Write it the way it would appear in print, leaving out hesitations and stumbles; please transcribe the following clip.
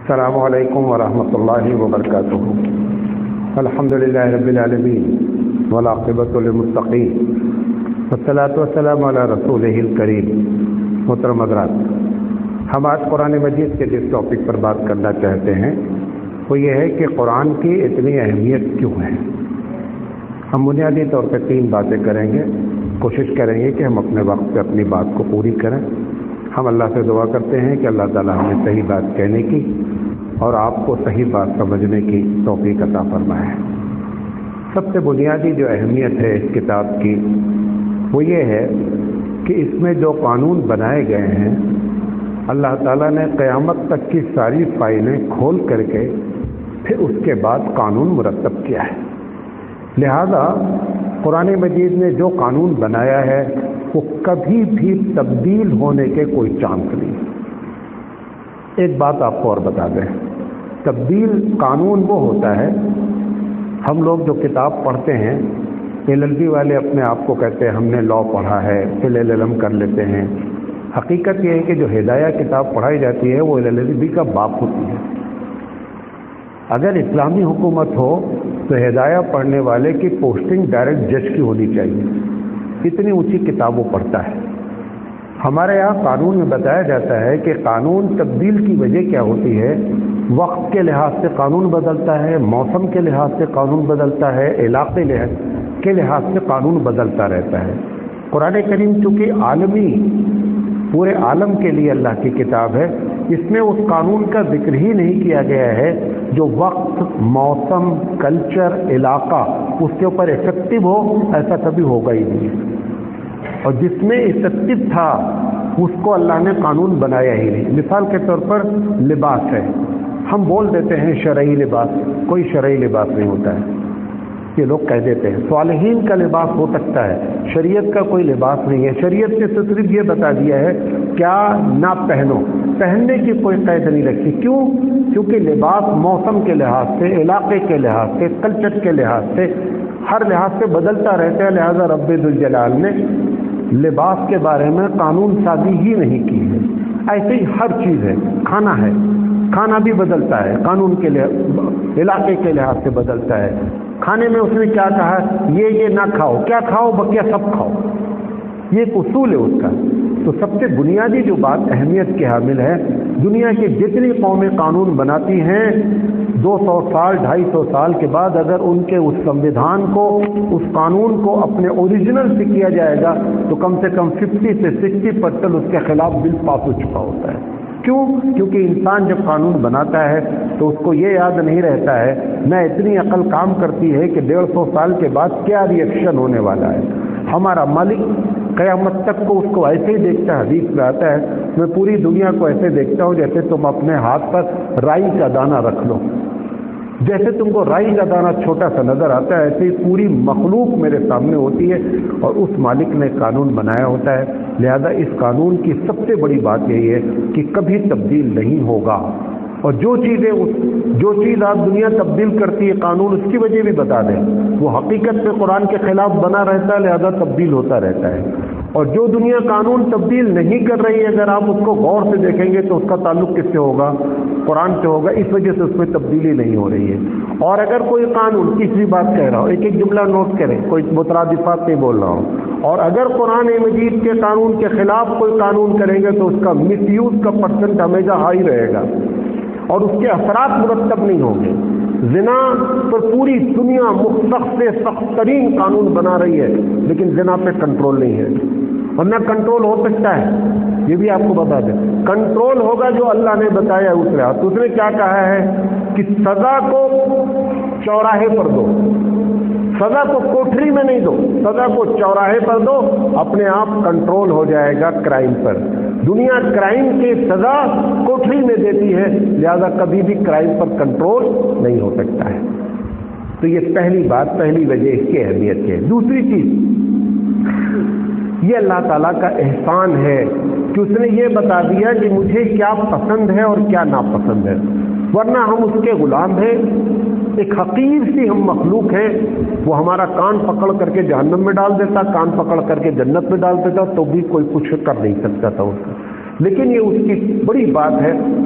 السلام علیکم ورحمۃ اللہ وبرکاتہ۔ الحمدللہ رب العالمین والعاقبۃ للمتقین والصلاۃ والسلام علی رسولہ الکریم۔ محترم حضرات، ہم آج قرآن مجید کے جس ٹاپک پر بات کرنا چاہتے ہیں وہ یہ ہے کہ قرآن کی اتنی اہمیت کیوں ہے۔ ہم بنیادی طور پہ 3 باتیں کریں گے، کوشش کریں گے کہ ہم اپنے وقت پہ اپنی بات کو پوری کریں۔ ہم اللہ سے دعا کرتے ہیں کہ اللہ تعالی ہمیں صحیح بات کہنے کی اور آپ کو صحیح بات سمجھنے کی توفیق عطا فرمائے۔ سب سے بنیادی جو اہمیت ہے اس کتاب کی وہ یہ ہے کہ اس میں جو قانون بنائے گئے ہیں اللہ تعالیٰ نے قیامت تک کی ساری فائلیں کھول کر کے پھر اس کے بعد قانون مرتب کیا ہے۔ لہذا قرآن مجید نے جو قانون بنایا ہے وہ کبھی بھی تبدیل ہونے کے کوئی چانس نہیں۔ ایک بات آپ کو اور بتا دیں، تبدیل قانون وہ ہوتا ہے، ہم لوگ جو کتاب پڑھتے ہیں LLB والے اپنے آپ کو کہتے ہیں ہم نے لاء پڑھا ہے، پھر LLM کر لیتے ہیں۔ حقیقت یہ ہے کہ جو ہدایہ کتاب پڑھائی جاتی ہے وہ LLB کا باپ ہوتی ہے۔ اگر اسلامی حکومت ہو تو ہدایہ پڑھنے والے کی پوسٹنگ ڈائریکٹ جج کی ہونی چاہیے، اتنی اونچی کتاب وہ پڑھتا ہے۔ ہمارے یہاں قانون میں بتایا جاتا ہے کہ قانون تبدیل کی وجہ کیا ہوتی ہے، وقت کے لحاظ سے قانون بدلتا ہے، موسم کے لحاظ سے قانون بدلتا ہے، علاقے کے لحاظ سے قانون بدلتا رہتا ہے۔ قرآن کریم چونکہ عالمی پورے عالم کے لیے اللہ کی کتاب ہے، اس میں اس قانون کا ذکر ہی نہیں کیا گیا ہے جو وقت، موسم، کلچر، علاقہ اس کے اوپر افیکٹو ہو، ایسا کبھی ہوگا ہی نہیں۔ اور جس میں افیکٹو تھا اس کو اللہ نے قانون بنایا ہی نہیں۔ مثال کے طور پر لباس ہے، ہم بول دیتے ہیں شرعی لباس، کوئی شرعی لباس نہیں ہوتا ہے، یہ لوگ کہہ دیتے ہیں۔ صالحین کا لباس ہو سکتا ہے، شریعت کا کوئی لباس نہیں ہے۔ شریعت نے صرف یہ بتا دیا ہے کیا نہ پہنو، پہننے کی کوئی قید نہیں رکھی۔ کیوں؟ کیونکہ لباس موسم کے لحاظ سے، علاقے کے لحاظ سے، کلچر کے لحاظ سے، ہر لحاظ سے بدلتا رہتا ہے۔ لہذا رب ذوالجلال نے لباس کے بارے میں قانون سازی ہی نہیں کی ہے۔ ایسے ہی ہر چیز ہے، کھانا ہے، کھانا بھی بدلتا ہے، قانون کے لحاظ، علاقے کے لحاظ سے بدلتا ہے۔ کھانے میں اس نے کیا کہا، یہ نہ کھاؤ، کیا کھاؤ، بقیہ سب کھاؤ، یہ ایک اصول ہے اس کا۔ تو سب سے بنیادی جو بات اہمیت کے حامل ہے، دنیا کی جتنی قومیں قانون بناتی ہیں 200 سال 250 سال کے بعد اگر ان کے اس سمویدھان کو، اس قانون کو اپنے اوریجنل سے کیا جائے گا تو کم سے کم 50 سے 60% اس کے خلاف بل پاس ہو چکا ہوتا ہے۔ کیوں؟ کیونکہ انسان جب قانون بناتا ہے تو اس کو یہ یاد نہیں رہتا ہے، نہ اتنی عقل کام کرتی ہے کہ 150 سال کے بعد کیا ری ایکشن ہونے والا ہے۔ ہمارا مالک قیامت تک کو اس کو ایسے ہی دیکھتا ہے، حدیث میں آتا ہے میں پوری دنیا کو ایسے دیکھتا ہوں جیسے تم اپنے ہاتھ پر رائی کا دانہ رکھ لو۔ جیسے تم کو رائی کا دانہ چھوٹا سا نظر آتا ہے ایسے ہی پوری مخلوق میرے سامنے ہوتی ہے، اور اس مالک نے قانون بنایا ہوتا ہے۔ لہذا اس قانون کی سب سے بڑی بات یہی ہے کہ کبھی تبدیل نہیں ہوگا، اور جو چیز آج دنیا تبدیل کرتی ہے قانون اس کی وجہ بھی بتا دیں، وہ حقیقت میں قرآن کے خلاف بنا رہتا ہے، لہذا تبدیل ہوتا رہتا ہے۔ اور جو دنیا قانون تبدیل نہیں کر رہی ہے اگر آپ اس کو غور سے دیکھیں گے تو اس کا تعلق کس سے ہوگا؟ قرآن سے ہوگا، اس وجہ سے اس میں تبدیلی نہیں ہو رہی ہے۔ اور اگر کوئی قانون تیسری بات کہہ رہا ہو، ایک جملہ نوٹ کریں، کوئی مترادفات نہیں بول رہا ہوں، اور اگر قرآن مجید کے قانون کے خلاف کوئی قانون کریں گے تو اس کا مس یوز کا پرسنٹ ہمیشہ ہائی رہے گا اور اس کے اثرات مرتب نہیں ہوں گے۔ زنا پر پوری دنیا سخت سے سخت ترین قانون بنا رہی ہے لیکن زنا پہ کنٹرول نہیں ہے، ورنہ کنٹرول ہو سکتا ہے، یہ بھی آپ کو بتا دیں۔ کنٹرول ہوگا جو اللہ نے بتایا اس لحاظ، اس نے کیا کہا ہے کہ سزا کو چوراہے پر دو، سزا کو کوٹھری میں نہیں دو، سزا کو چوراہے پر دو، اپنے آپ کنٹرول ہو جائے گا کرائم پر۔ دنیا کرائم کی سزا کوٹھری میں دیتی ہے، لہذا کبھی بھی کرائم پر کنٹرول نہیں ہو سکتا ہے۔ تو یہ پہلی بات، پہلی وجہ اس کی اہمیت ہے۔ دوسری چیز، یہ اللہ تعالیٰ کا احسان ہے کہ اس نے یہ بتا دیا کہ مجھے کیا پسند ہے اور کیا ناپسند ہے، ورنہ ہم اس کے غلام ہیں، ایک حقیر سی ہم مخلوق ہیں۔ وہ ہمارا کان پکڑ کر کے جہنم میں ڈال دیتا، کان پکڑ کر کے جنت میں ڈال دیتا، تو بھی کوئی کچھ کر نہیں سکتا تھا اس کا۔ لیکن یہ اس کی بڑی بات ہے